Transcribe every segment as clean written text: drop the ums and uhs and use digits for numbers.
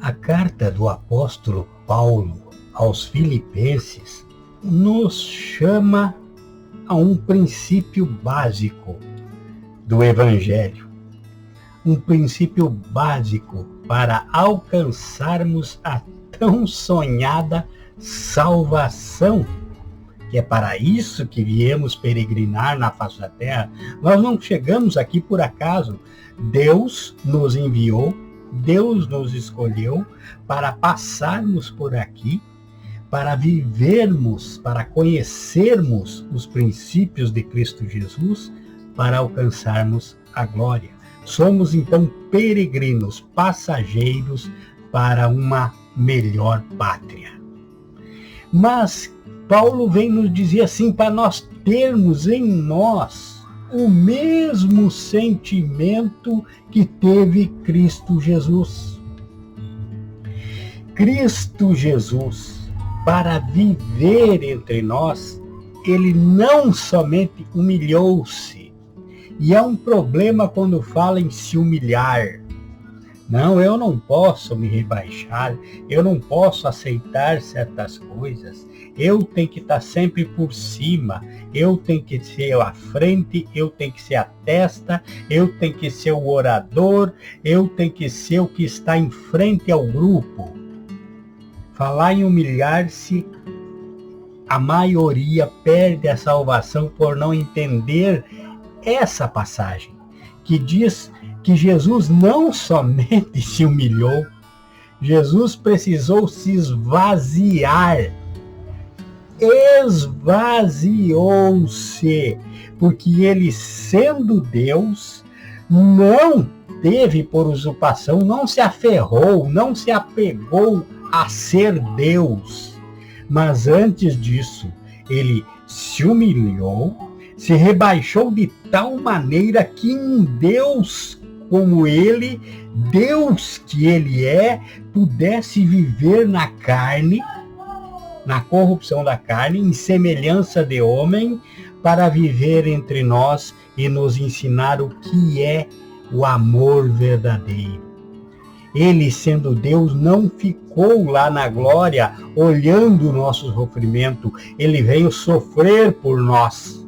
A carta do apóstolo Paulo aos Filipenses nos chama a um princípio básico do Evangelho. Um princípio básico para alcançarmos a tão sonhada salvação, que é para isso que viemos peregrinar na face da terra. Nós não chegamos aqui por acaso. Deus nos enviou, Deus nos escolheu para passarmos por aqui, para vivermos, para conhecermos os princípios de Cristo Jesus, para alcançarmos a glória. Somos então peregrinos, passageiros para uma melhor pátria. Mas Paulo vem nos dizer assim, para nós termos em nós o mesmo sentimento que teve Cristo Jesus. Cristo Jesus, para viver entre nós, ele não somente humilhou-se. E é um problema quando fala em se humilhar. Não, eu não posso me rebaixar, eu não posso aceitar certas coisas, eu tenho que estar sempre por cima, eu tenho que ser a frente, eu tenho que ser a testa, eu tenho que ser o orador, eu tenho que ser o que está em frente ao grupo. Falar em humilhar-se, a maioria perde a salvação por não entender essa passagem, que diz que Jesus não somente se humilhou, Jesus precisou se esvaziar. Esvaziou-se, porque ele, sendo Deus, não teve por usurpação, não se aferrou, não se apegou a ser Deus. Mas antes disso, ele se humilhou, se rebaixou de tal maneira que um Deus como ele, Deus que ele é, pudesse viver na carne, na corrupção da carne, em semelhança de homem, para viver entre nós e nos ensinar o que é o amor verdadeiro. Ele, sendo Deus, não ficou lá na glória olhando o nosso sofrimento. Ele veio sofrer por nós.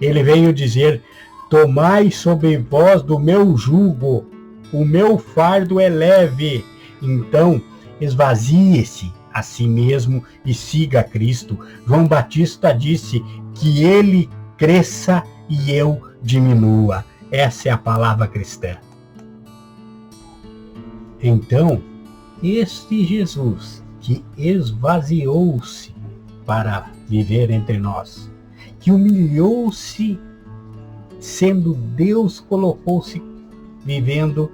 Ele veio dizer: tomai sobre vós do meu jugo, o meu fardo é leve. Então, esvazie-se a si mesmo e siga Cristo. João Batista disse que ele cresça e eu diminua. Essa é a palavra cristã. Então, este Jesus que esvaziou-se para viver entre nós, que humilhou-se, sendo Deus, colocou-se vivendo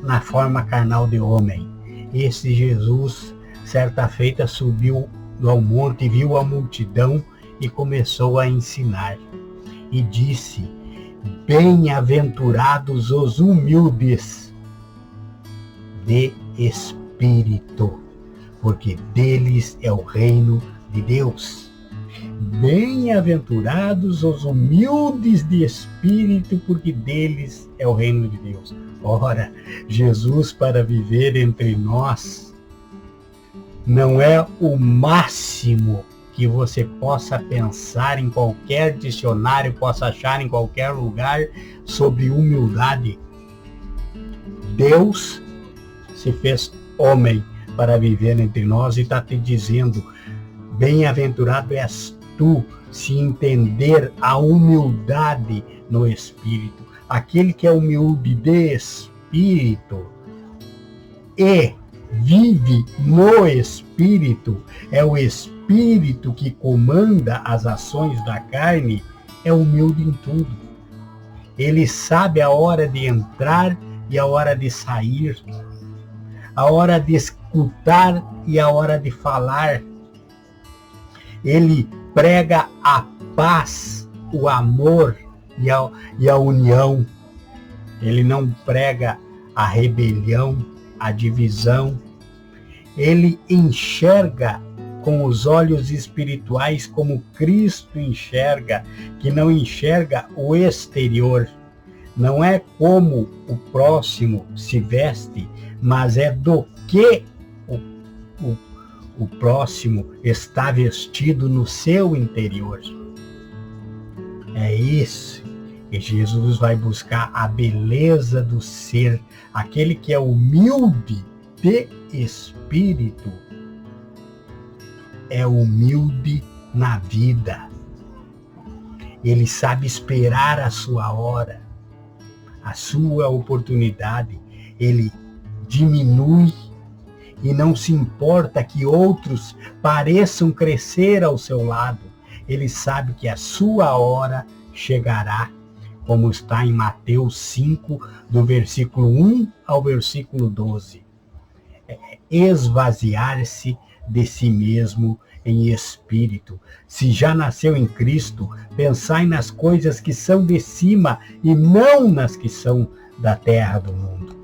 na forma carnal de homem. Esse Jesus, certa feita, subiu ao monte, viu a multidão e começou a ensinar. E disse: bem-aventurados os humildes de espírito, porque deles é o reino de Deus. Bem-aventurados os humildes de espírito, porque deles é o reino de Deus. Ora, Jesus, para viver entre nós, não é o máximo que você possa pensar em qualquer dicionário, possa achar em qualquer lugar sobre humildade. Deus se fez homem para viver entre nós e está te dizendo: bem-aventurado és tu, se entender a humildade no espírito. Aquele que é humilde de espírito e vive no espírito, é o espírito que comanda as ações da carne, é humilde em tudo. Ele sabe a hora de entrar e a hora de sair, a hora de escutar e a hora de falar. Ele prega a paz, o amor e a união. Ele não prega a rebelião, a divisão. Ele enxerga com os olhos espirituais como Cristo enxerga, que não enxerga o exterior, não é como o próximo se veste, mas é do que o próximo está vestido no seu interior. É isso que Jesus vai buscar, a beleza do ser, aquele que é humilde de espírito, é humilde na vida. Ele sabe esperar a sua hora, a sua oportunidade. Ele diminui e não se importa que outros pareçam crescer ao seu lado. Ele sabe que a sua hora chegará, como está em Mateus 5, do versículo 1 ao versículo 12. Esvaziar-se de si mesmo em espírito. Se já nasceu em Cristo, pensai nas coisas que são de cima e não nas que são da terra do mundo.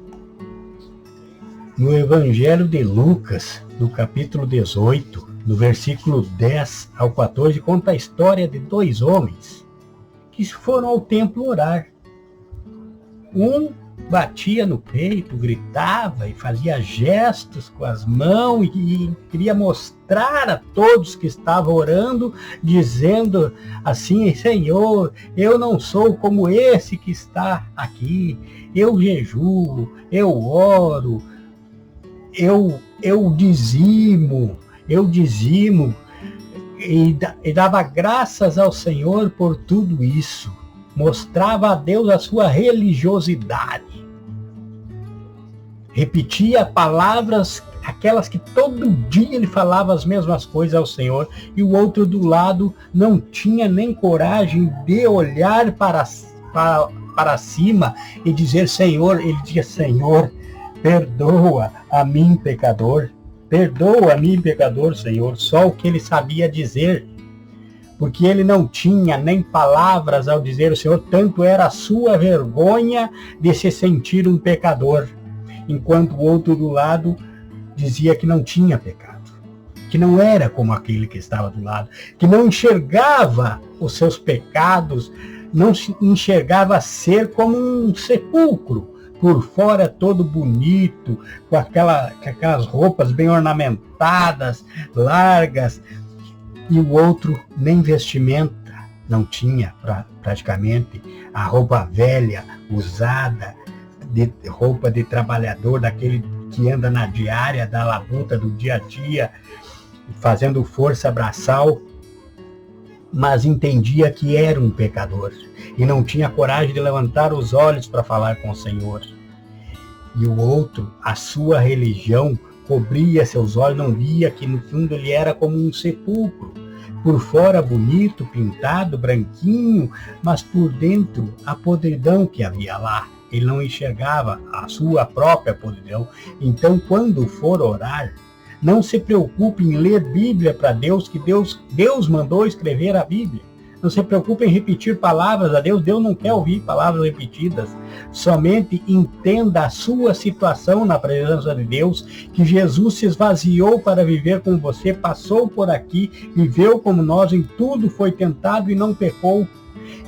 No Evangelho de Lucas, no capítulo 18, no versículo 10 ao 14, conta a história de dois homens que foram ao templo orar. Um batia no peito, gritava e fazia gestos com as mãos e queria mostrar a todos que estavam orando, dizendo assim: Senhor, eu não sou como esse que está aqui, eu jejuo, eu oro, eu dizimo, e dava graças ao Senhor por tudo isso. Mostrava a Deus a sua religiosidade. Repetia palavras, aquelas que todo dia ele falava as mesmas coisas ao Senhor, e o outro do lado não tinha nem coragem de olhar para cima e dizer Senhor. Ele dizia: Senhor, perdoa a mim, pecador. Perdoa a mim, pecador, Senhor. Só o que ele sabia dizer, porque ele não tinha nem palavras ao dizer o Senhor, tanto era a sua vergonha de se sentir um pecador, enquanto o outro do lado dizia que não tinha pecado, que não era como aquele que estava do lado, que não enxergava os seus pecados, não enxergava ser como um sepulcro, por fora todo bonito, com aquelas roupas bem ornamentadas, largas, e o outro nem vestimenta não tinha, praticamente, a roupa velha, usada, roupa de trabalhador, daquele que anda na diária, da labuta do dia a dia, fazendo força braçal, mas entendia que era um pecador e não tinha coragem de levantar os olhos para falar com o Senhor. E o outro, a sua religião, cobria seus olhos, não via que no fundo ele era como um sepulcro. Por fora bonito, pintado, branquinho, mas por dentro a podridão que havia lá. Ele não enxergava a sua própria podridão. Então, quando for orar, não se preocupe em ler Bíblia para Deus, que Deus mandou escrever a Bíblia. Não se preocupe em repetir palavras a Deus. Deus não quer ouvir palavras repetidas. Somente entenda a sua situação na presença de Deus, que Jesus se esvaziou para viver com você, passou por aqui, viveu como nós, em tudo foi tentado e não pecou.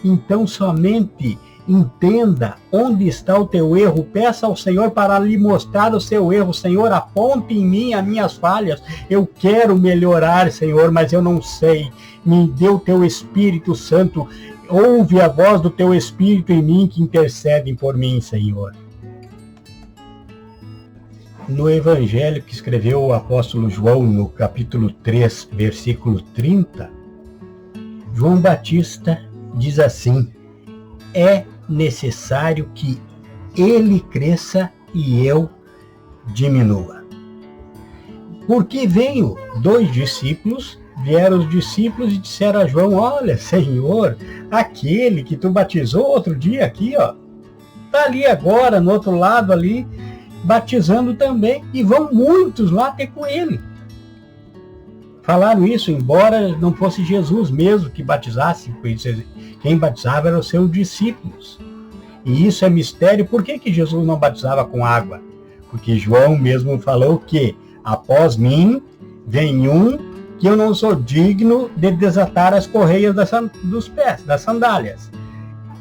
Então somente entenda onde está o teu erro, peça ao Senhor para lhe mostrar o seu erro. Senhor, aponte em mim as minhas falhas, eu quero melhorar, Senhor, mas eu não sei. Me dê o teu Espírito Santo, ouve a voz do teu Espírito em mim que intercede por mim, Senhor. No Evangelho que escreveu o apóstolo João, no capítulo 3, versículo 30, João Batista diz assim: é necessário que ele cresça e eu diminua. Porque vieram os discípulos e disseram a João: olha, Senhor, aquele que tu batizou outro dia aqui, ó, tá ali agora, no outro lado ali, batizando também, e vão muitos lá ter com ele. Falaram isso, embora não fosse Jesus mesmo que batizasse, quem batizava eram os seus discípulos. E isso é mistério. Por que Jesus não batizava com água? Porque João mesmo falou que após mim vem um que eu não sou digno de desatar as correias dos pés, das sandálias.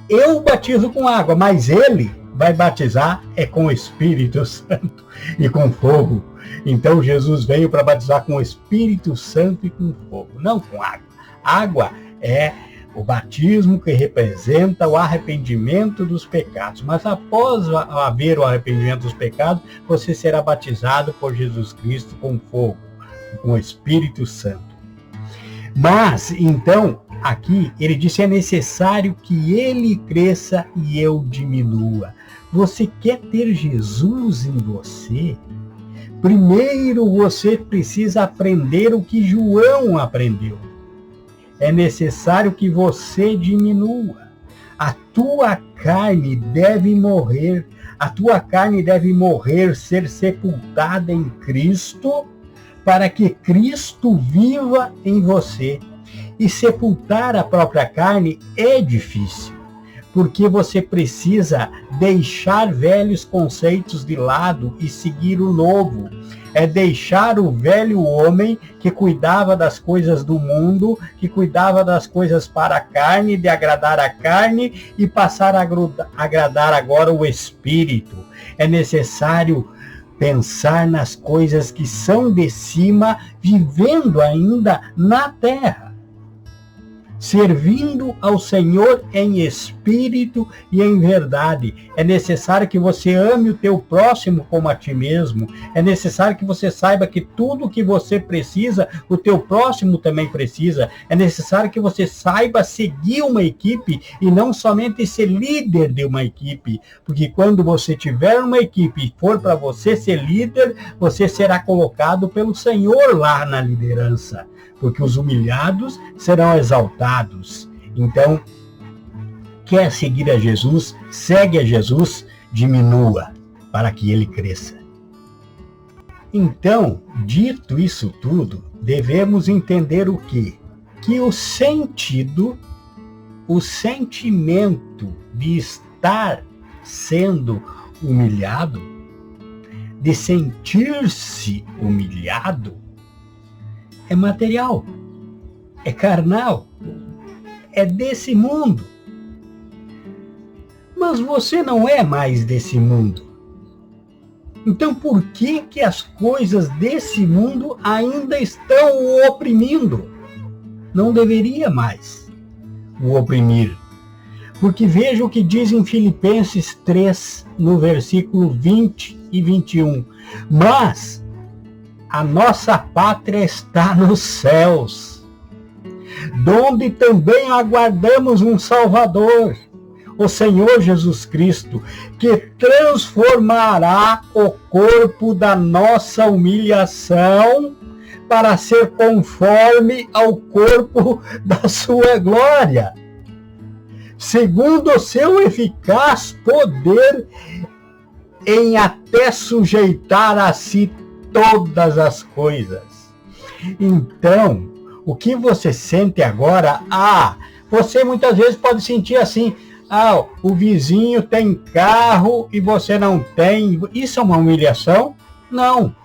Eu batizo com água, mas ele vai batizar com o Espírito Santo e com fogo. Então Jesus veio para batizar com o Espírito Santo e com fogo, não com água. Água é o batismo que representa o arrependimento dos pecados. Mas após haver o arrependimento dos pecados, você será batizado por Jesus Cristo com fogo, com o Espírito Santo. Mas, então, aqui ele disse: é necessário que ele cresça e eu diminua. Você quer ter Jesus em você? Primeiro você precisa aprender o que João aprendeu. É necessário que você diminua. A tua carne deve morrer. A tua carne deve morrer, ser sepultada em Cristo, para que Cristo viva em você. E sepultar a própria carne é difícil, porque você precisa deixar velhos conceitos de lado e seguir o novo. É deixar o velho homem que cuidava das coisas do mundo, que cuidava das coisas para a carne, de agradar a carne, e passar a agradar agora o Espírito. É necessário pensar nas coisas que são de cima, vivendo ainda na terra, servindo ao Senhor em espírito e em verdade. É necessário que você ame o teu próximo como a ti mesmo. É necessário que você saiba que tudo que você precisa, o teu próximo também precisa. É necessário que você saiba seguir uma equipe e não somente ser líder de uma equipe. Porque quando você tiver uma equipe e for para você ser líder, você será colocado pelo Senhor lá na liderança. Porque os humilhados serão exaltados. Então, quer seguir a Jesus, segue a Jesus, diminua, para que ele cresça. Então, dito isso tudo, devemos entender o quê? Que o sentimento de estar sendo humilhado, de sentir-se humilhado, é material, é carnal, é desse mundo. Mas você não é mais desse mundo. Então por que as coisas desse mundo ainda estão o oprimindo? Não deveria mais o oprimir. Porque veja o que diz em Filipenses 3, no versículo 20 e 21. Mas a nossa pátria está nos céus, donde também aguardamos um Salvador, o Senhor Jesus Cristo, que transformará o corpo da nossa humilhação para ser conforme ao corpo da sua glória, segundo o seu eficaz poder em até sujeitar a si todas as coisas. Então, o que você sente agora? Você muitas vezes pode sentir assim: o vizinho tem carro e você não tem. Isso é uma humilhação? Não.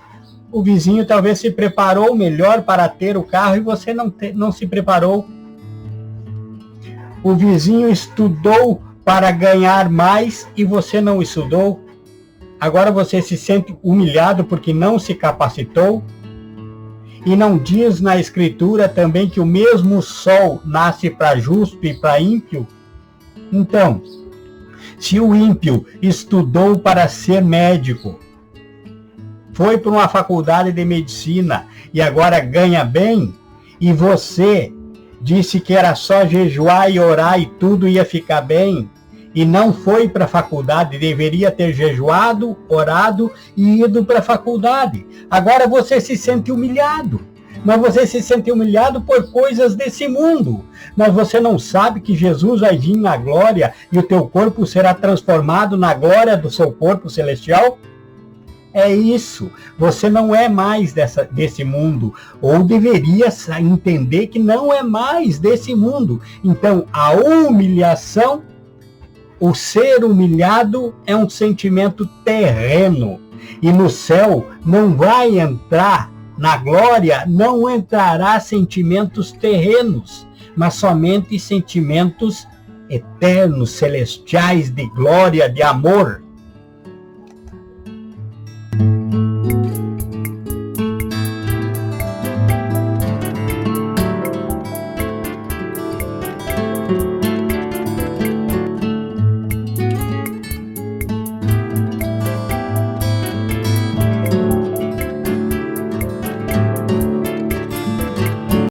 O vizinho talvez se preparou melhor para ter o carro e você não se preparou. O vizinho estudou para ganhar mais e você não estudou. Agora você se sente humilhado porque não se capacitou? E não diz na Escritura também que o mesmo sol nasce para justo e para ímpio? Então, se o ímpio estudou para ser médico, foi para uma faculdade de medicina e agora ganha bem, e você disse que era só jejuar e orar e tudo ia ficar bem, e não foi para a faculdade, deveria ter jejuado, orado e ido para a faculdade. Agora você se sente humilhado. Mas você se sente humilhado por coisas desse mundo. Mas você não sabe que Jesus vai vir na glória e o teu corpo será transformado na glória do seu corpo celestial? É isso. Você não é mais desse mundo. Ou deveria entender que não é mais desse mundo. Então, a humilhação, o ser humilhado é um sentimento terreno. E no céu não vai entrar, na glória não entrará sentimentos terrenos, mas somente sentimentos eternos, celestiais, de glória, de amor.